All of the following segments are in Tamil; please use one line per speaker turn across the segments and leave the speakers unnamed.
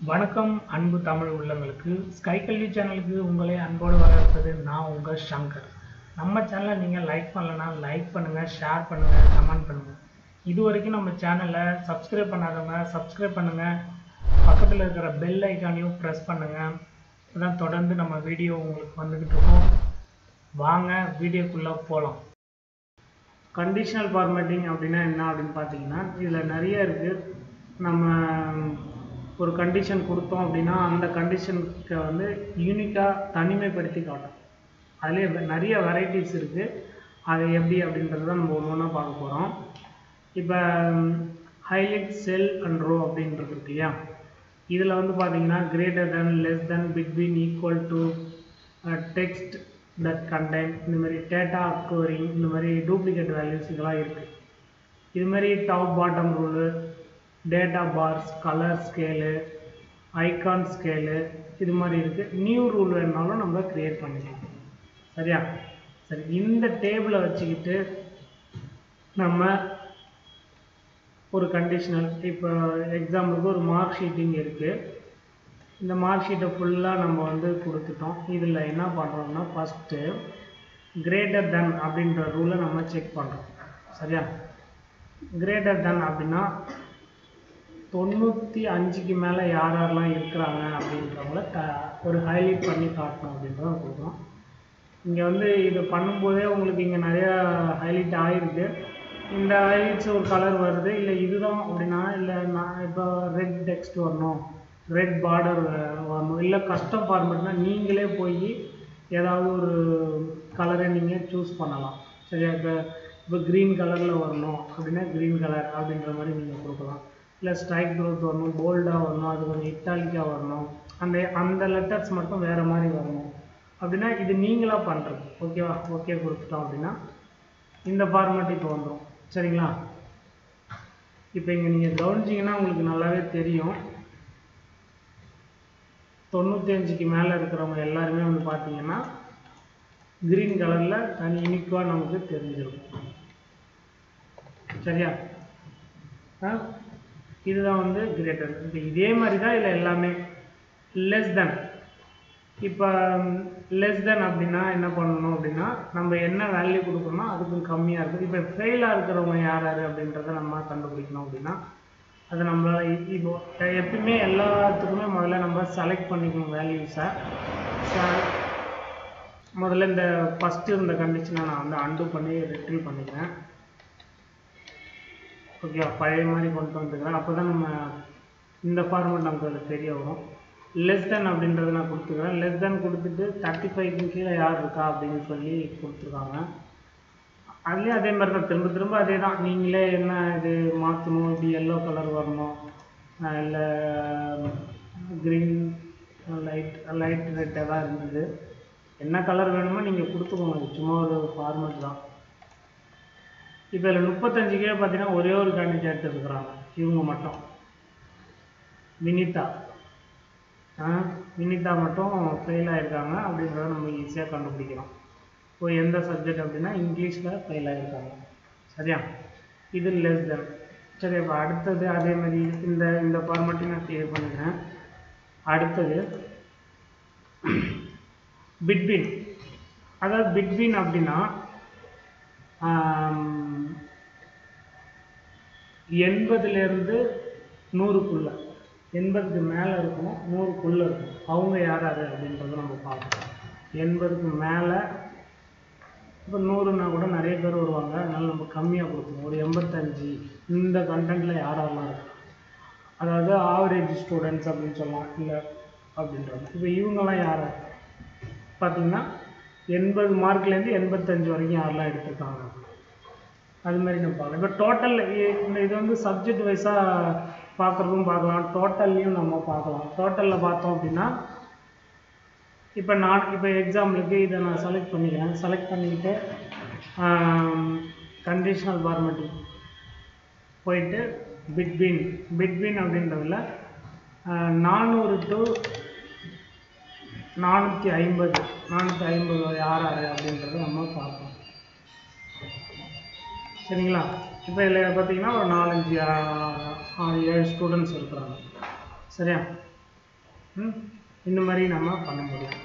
வணக்கம் அன்பு தமிழ் உள்ளங்களுக்கு ஸ்கை கல்வி சேனலுக்கு உங்களை அன்போடு வரவேற்பது நான் உங்கள் சங்கர். நம்ம சேனலை நீங்கள் லைக் பண்ணலன்னா லைக் பண்ணுங்கள், ஷேர் பண்ணுங்கள், கமெண்ட் பண்ணுங்கள். இது வரைக்கும் நம்ம சேனலை சப்ஸ்கிரைப் பண்ணாதவங்க சப்ஸ்கிரைப் பண்ணுங்கள், பக்கத்தில் இருக்கிற பெல் ஐக்கானையும் ப்ரெஸ் பண்ணுங்கள். அதான் தொடர்ந்து நம்ம வீடியோ உங்களுக்கு வந்துக்கிட்டு இருக்கோம். வாங்க வீடியோக்குள்ளே போகலாம். கண்டிஷனல் ஃபார்மேட்டிங் அப்படின்னா என்ன அப்படின்னு பார்த்தீங்கன்னா, இதில் நிறைய இருக்குது. நம்ம ஒரு கண்டிஷன் கொடுத்தோம் அப்படின்னா அந்த கண்டிஷனுக்கு வந்து யூனிக்காக தனிமைப்படுத்தி காட்டும். அதிலே நிறைய வெரைட்டிஸ் இருக்குது. அது எப்படி அப்படின்றது தான் நம்ம ஒன்று ஒன்றா பார்க்க போகிறோம். இப்போ ஹைலைட், செல் அண்ட் ரோ அப்படின்றது இருக்கு இல்லையா, இதில் வந்து பார்த்தீங்கன்னா greater than, less than, between, equal to, text that content, இந்த மாதிரி டேட்டா அக்வரிங், இந்த மாதிரி டூப்ளிகேட் வேல்யூஸ் இதெல்லாம் இருக்குது. இதுமாதிரி top bottom rule, data bars, colour scale, icon scale, இது மாதிரி இருக்குது. நியூ ரூல் வேணுனாலும் நம்ம க்ரியேட் பண்ணிக்கலாம். சரியா? சரி, இந்த டேபிளை வச்சுக்கிட்டு நம்ம ஒரு கண்டிஷனல், இப்போ எக்ஸாம்பிளுக்கு ஒரு மார்க் ஷீட்டிங் இருக்குது. இந்த மார்க் ஷீட்டை ஃபுல்லாக நம்ம வந்து கொடுத்துட்டோம். இதில் என்ன பண்ணுறோம்னா, ஃபஸ்ட்டு கிரேட்டர் தென் அப்படின்ற ரூலை நம்ம செக் பண்ணுறோம். சரியா? கிரேட்டர் தென் அப்படின்னா 95க்கு மேலே யார் யாரெல்லாம் இருக்கிறாங்க அப்படின்றவங்கள ஒரு ஹைலைட் பண்ணி காட்டணும் அப்படின்றத கொடுக்குறோம். இங்கே வந்து இது பண்ணும்போதே உங்களுக்கு இங்கே நிறையா ஹைலைட் ஆகிருக்கு. இந்த ஹைலைட்ஸ் ஒரு கலர் வருது, இல்லை இதுதான் அப்படின்னா, இல்லை நான் இப்போ ரெட் டெக்ஸ்ட் வரணும், ரெட் பார்டர் வரணும், இல்லை கஸ்டம் ஃபார்மேட்னால் நீங்களே போய் ஏதாவது ஒரு கலரை நீங்கள் சூஸ் பண்ணலாம். சரியா? இப்போ க்ரீன் கலரில் வரணும் அப்படின்னா க்ரீன் கலர் அப்படின்ற மாதிரி நீங்கள் கொடுக்கலாம். இல்லை ஸ்ட்ரைக் க்ரோத் வரணும், போல்டாக வரணும், அது கொஞ்சம் இட்டாலிக்காக வரணும், அந்த லெட்டர்ஸ் மட்டும் வேறு மாதிரி வரணும் அப்படின்னா இது நீங்களாக பண்ணுறது. ஓகேவா? ஓகே கொடுத்துட்டோம் அப்படின்னா இந்த ஃபார்மேட் இப்போ வந்துடும். சரிங்களா? இப்போ இங்கே நீங்கள் கவனிச்சிங்கன்னா உங்களுக்கு நல்லாவே தெரியும், 95க்கு மேலே இருக்கிறவங்க எல்லாருமே வந்து பார்த்தீங்கன்னா க்ரீன் கலரில் தனி யூனிக்காக நமக்கு தெரிஞ்சிருக்கும். சரியா? இதுதான் வந்து கிரேட்டர். இப்போ இதே மாதிரி தான் இல்லை எல்லாமே. லெஸ் தென், இப்போ லெஸ் தென் அப்படின்னா என்ன பண்ணணும் அப்படின்னா, நம்ம என்ன வேல்யூ கொடுக்கணும்னா அதுக்கு கம்மியாக இருக்குது. இப்போ ஃபெயிலாக இருக்கிறவங்க யார் யார் அப்படின்றத நம்ம கண்டுபிடிக்கணும் அப்படின்னா, அதை நம்மளால் இப்போ எப்பயுமே எல்லாத்துக்குமே முதல்ல நம்ம செலக்ட் பண்ணிக்கணும் வேல்யூஸை. முதல்ல இந்த ஃபஸ்ட்டு இருந்த கண்டிஷனை நான் வந்து அண்டு பண்ணி ரிட்ரீவ் பண்ணிக்கிறேன். ஓகேவா? பழைய மாதிரி கொண்டு வந்துக்கிறேன். அப்போ தான் நம்ம இந்த ஃபார்மேட் நமக்கு அது தெரிய வரும். லெஸ் தென் அப்படின்றத நான் கொடுத்துக்கிறேன். லெஸ் தென் கொடுத்துட்டு 35க்கு கீழே யார் இருக்கா அப்படின்னு சொல்லி கொடுத்துருக்காங்க. அதுலேயும் அதே மாதிரி தான், திரும்ப திரும்ப அதே தான். நீங்களே என்ன இது மாற்றணும், இப்படி எல்லோ கலர் வரணும், இல்லை க்ரீன், லைட் ரெட் எதாவது இருந்தது, என்ன கலர் வேணுமோ நீங்கள் கொடுத்துக்கோங்க. சும்மா ஒரு ஃபார்மேட் தான். இப்போ இதில் 35க்கே பார்த்தீங்கன்னா ஒரே ஒரு கேண்டிடேட் இருக்கிறாங்க, இவங்க மட்டும், வினிதா. வினிதா மட்டும் ஃபெயில் ஆகிருக்காங்க அப்படின்றத நம்ம ஈஸியாக கண்டுபிடிக்கிறோம். இப்போ எந்த சப்ஜெக்ட் அப்படின்னா இங்கிலீஷில் ஃபெயில் ஆகிருக்காங்க. சரியா? இது லெஸ் தென். சரி, இப்போ அடுத்தது அதேமாதிரி இந்த ஃபார்மேட்டையும் நான் கிளியர் பண்ணிக்கிறேன். அடுத்தது பிட்வீன். அதாவது பிட்வீன் அப்படின்னா 80லேருந்து 100க்குள்ளே, 80க்கு மேலே இருக்கணும், 100க்குள்ளே இருக்கணும். அவங்க யார் யார் அப்படின்றத நம்ம பார்க்கணும். 80க்கு மேலே, இப்போ 100ன்னா கூட நிறைய பேர் வருவாங்க, அதனால் நம்ம கம்மியாக கொடுக்கணும். ஒரு 85 இந்த கண்டென்ட்டில் யாரெல்லாம் இருக்கு, அதாவது ஆவரேஜ் ஸ்டூடெண்ட்ஸ் அப்படின்னு சொல்லலாம், இல்லை அப்படின்றது. இப்போ இவங்கெல்லாம் யார் பார்த்தீங்கன்னா 80 மார்க்லேருந்து 85 வரைக்கும் யாரெல்லாம் எடுத்துருக்காங்க அது மாதிரி நம்ம பார்க்கலாம். இப்போ டோட்டல் இது வந்து சப்ஜெக்ட் வைஸாக பார்க்குறதும் பார்க்கலாம், டோட்டல்லையும் நம்ம பார்க்கலாம். டோட்டலில் பார்த்தோம் அப்படின்னா இப்போ எக்ஸாம்பிளுக்கு இதை நான் செலக்ட் பண்ணிக்கிறேன். செலக்ட் பண்ணிக்கிட்டு கண்டிஷனல் ஃபார்மேட்டிங் போயிட்டு பிட்வீன் அப்படின்றதில் 400 to 450 யார் யார் அப்படின்றத நம்ம பார்ப்போம். சரிங்களா? இப்போ இதில் பார்த்தீங்கன்னா ஒரு 4, 5, 6, 7 ஸ்டூடெண்ட்ஸ் இருக்கிறாங்க. சரியா? இந்த மாதிரி நம்ம பண்ண முடியும்.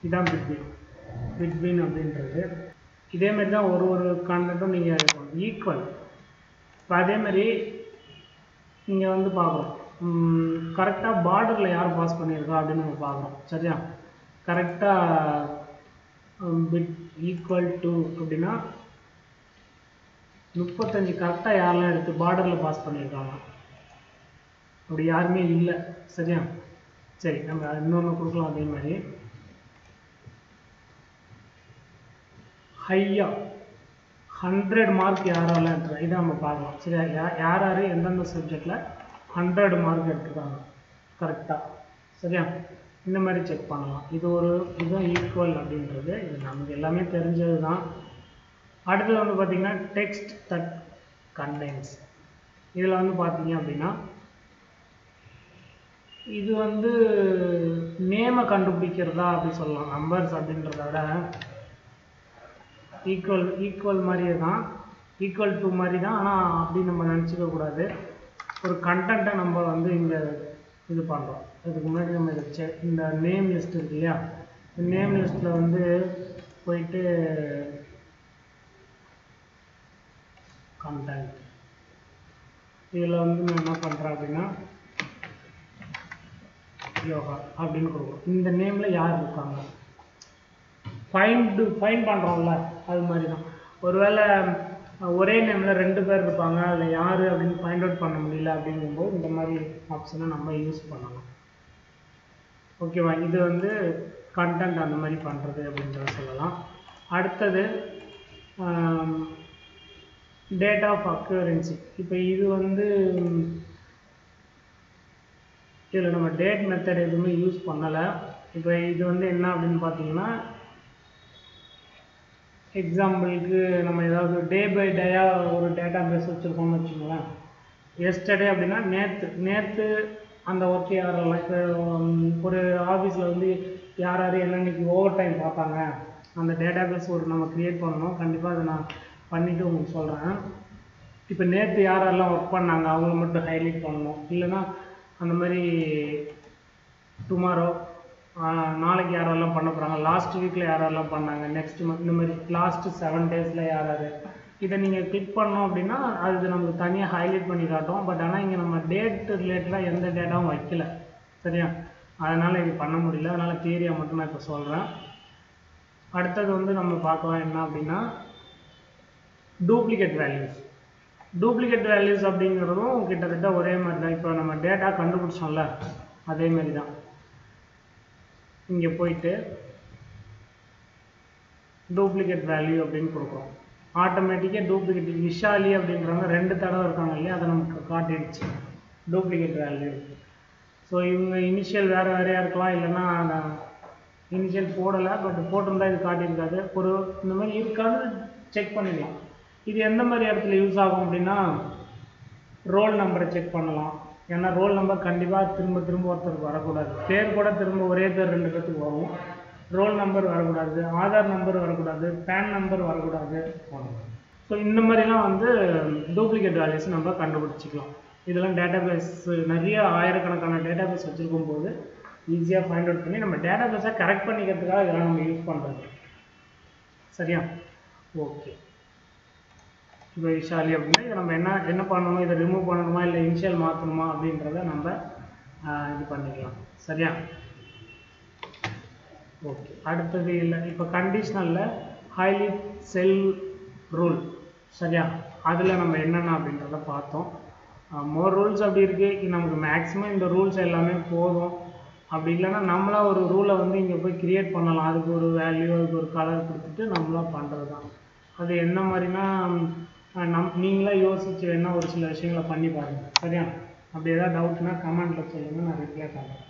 இதுதான் பிட்வீன் அப்படின்றது. இதே மாதிரி தான் ஒரு கான்டென்ட்டும் நீங்கள் இருக்கும் ஈக்குவல். இப்போ அதே மாதிரி இங்கே வந்து பார்க்குறோம் கரெக்டாக பார்டரில் யார் பாஸ் பண்ணியிருக்கா அப்படின்னு நம்ம பார்க்குறோம். சரியா? கரெக்டாக பிட் ஈக்குவல் டு அப்படின்னா 35 கரெக்டாக யாரெல்லாம் எடுத்து பார்டரில் பாஸ் பண்ணியிருக்காங்க? அப்படி யாருமே இல்லை. சரியா? சரி, நம்ம இன்னொன்று கொடுக்கலாம். அதே மாதிரி ஹையா 100 மார்க் யாரெல்லாம் எடுத்துருக்காங்க இதை நம்ம பார்க்கலாம். சரியா? யார் எந்தெந்த சப்ஜெக்டில் 100 மார்க் எடுத்துருக்காங்க கரெக்டாக. சரியா? இந்த மாதிரி செக் பண்ணலாம். இதுதான் ஈக்குவல் அப்படின்றது. இது நமக்கு எல்லாமே தெரிஞ்சது தான். அடுத்தது வந்து பார்த்திங்கன்னா டெக்ஸ்ட் தட் கண்டெய்ன்ஸ். இதில் வந்து பார்த்தீங்க அப்படின்னா இது வந்து நேமை கண்டுபிடிக்கிறதா அப்படி சொல்லலாம். நம்பர்ஸ் அப்படின்றத விட ஈக்குவல் மாதிரியே தான், ஈக்குவல் டு மாதிரி தான். ஆனால் அப்படி நம்ம நினச்சிக்க கூடாது. ஒரு கண்டென்ட்டை நம்ம வந்து இங்கே இது பண்ணுறோம். இதுக்கு முன்னாடி நம்ம இதை இந்த நேம் லிஸ்ட் இருக்கு இல்லையா, இந்த நேம் லிஸ்ட்டில் வந்து போயிட்டு கண்டென்ட் இதில் வந்து நான் என்ன பண்ணுறேன் அப்படின்னா யோகா அப்படின்னு கொடுக்குறோம். இந்த நேமில் யார் இருக்காங்க ஃபைண்ட் பண்ணுறோம்ல, அது மாதிரி தான். ஒருவேளை ஒரே நேமில் 2 பேர் இருப்பாங்க, அதில் யார் அப்படின்னு ஃபைண்ட் அவுட் பண்ண முடியல அப்படிங்கும்போது இந்த மாதிரி ஆப்ஷனை நம்ம யூஸ் பண்ணலாம். ஓகேவா? இது வந்து கண்டென்ட் அந்த மாதிரி பண்ணுறது அப்படின்றத சொல்லலாம். அடுத்தது டேட் ஆஃப் அக்யூரன்சி. இப்போ இது வந்து இதில் நம்ம டேட் மெத்தட் எதுவுமே யூஸ் பண்ணலை. இப்போ இது வந்து என்ன அப்படின்னு பார்த்தீங்கன்னா எக்ஸாம்பிளுக்கு நம்ம ஏதாவது டே பை டேயாக ஒரு டேட்டா பேஸ் வச்சுருக்கோம்னு வச்சுக்கோங்களேன். எஸ்டர்டே அப்படின்னா நேற்று அந்த ஒர்க் யாரெல்லாம், இப்போ ஒரு ஆஃபீஸில் வந்து யார் என்னன்னைக்கு ஓவர் டைம் பார்த்தாங்க, அந்த டேட்டா பேஸ் ஒரு நம்ம க்ரியேட் பண்ணணும். கண்டிப்பாக அதை நான் பண்ணிவிட்டு உங்களுக்கு சொல்கிறேன். இப்போ நேற்று யாரெல்லாம் ஒர்க் பண்ணாங்க அவங்கள மட்டும் ஹைலைட் பண்ணணும். இல்லைன்னா அந்த மாதிரி டுமாரோ நாளைக்கு யாரெல்லாம் பண்ண போகிறாங்க, லாஸ்ட் வீக்கில் யாரெல்லாம் பண்ணாங்க, நெக்ஸ்ட் மந்த், இந்த மாதிரி லாஸ்ட்டு 7 டேஸில் யாராவது. இதை நீங்கள் கிளிக் பண்ணோம் அப்படின்னா அது நமக்கு தனியாக ஹைலைட் பண்ணி காட்டும். பட் ஆனால் இங்கே நம்ம டேட் ரிலேட்டடாக எந்த டேட்டாவும் வைக்கல. சரியா? அதனால் இது பண்ண முடியல. அதனால் தியரியை மட்டும் நான் இப்போ சொல்கிறேன். அடுத்தது வந்து நம்ம பார்க்கலாம் என்ன அப்படின்னா டூப்ளிகேட் வேல்யூஸ் அப்படிங்கிறதும் கிட்டத்தட்ட ஒரே மாதிரி தான். இப்போ நம்ம டேட்டா கண்டுபிடிச்சோம்ல, அதே மாதிரி தான். இங்கே போயிட்டு டூப்ளிகேட் வேல்யூ அப்படின்னு கொடுக்குறோம். ஆட்டோமேட்டிக்காக டூப்ளிகேட் விஷாலி அப்படின்றவங்க 2 தடவை இருக்காங்க இல்லையா, அதை நமக்கு காட்டிடுச்சு டூப்ளிகேட் வேல்யூ. ஸோ இவங்க இனிஷியல் வேறையாக இருக்கலாம், இல்லைன்னா இனிஷியல் போடலை, பட் போட்டிருந்தா இது காட்டியிருக்காது. இந்த மாதிரி இருக்காது செக் பண்ணிடலாம். இது எந்த மாதிரி இடத்துல யூஸ் ஆகும் அப்படின்னா ரோல் நம்பரை செக் பண்ணலாம். ஏன்னா ரோல் நம்பர் கண்டிப்பாக திரும்ப ஒருத்தருக்கு வரக்கூடாது. பேர் கூட திரும்ப ஒரே பேர் 2 பேருக்கு வரும். ரோல் நம்பர் வரக்கூடாது, ஆதார் நம்பர் வரக்கூடாது, பேன் நம்பர் வரக்கூடாது. ஸோ இந்த மாதிரிலாம் வந்து டூப்ளிகேட் வேல்யூஸ் நம்ம கண்டுபிடிச்சிக்கலாம். இதெல்லாம் டேட்டா பேஸ் நிறைய ஆயிரக்கணக்கான டேட்டா பேஸ் வச்சுருக்கும் போது ஈஸியாக ஃபைண்ட் அவுட் பண்ணி நம்ம டேட்டா பேஸை கரெக்ட் பண்ணிக்கிறதுக்காக இதெல்லாம் நம்ம யூஸ் பண்ணுறது. சரியா? ஓகே. இப்போ விஷாலி அப்படின்னா இதை நம்ம என்ன பண்ணணும், இதை ரிமூவ் பண்ணணுமா இல்லை இனிஷியல் மாற்றணுமா அப்படின்றத நம்ம இது பண்ணிக்கலாம். சரியா? ஓகே. அடுத்தது இல்லை, இப்போ கண்டிஷனலில் ஹைலைட் செல் ரூல். சரியா? அதில் நம்ம என்னென்ன அப்படின்றத பார்த்தோம். மோர் ரூல்ஸ் அப்படி இருக்குது. நமக்கு மேக்ஸிமம் இந்த ரூல்ஸ் எல்லாமே போதும். அப்படி இல்லைன்னா நம்மளாக ஒரு ரூலை வந்து இங்கே போய் க்ரியேட் பண்ணலாம். அதுக்கு ஒரு வேல்யூ, அதுக்கு ஒரு கலர் கொடுத்துட்டு நம்மளாக பண்ணுறது தான். அது என்ன மாதிரினா நீங்களாக யோசிச்சு வேணால் ஒரு சில விஷயங்களை பண்ணி பாருங்கள். சரியா? அப்படி ஏதாவது டவுட்னா கமெண்ட்டில் சொல்லுங்கள், நான் ரிப்ளை பண்ணுறேன்.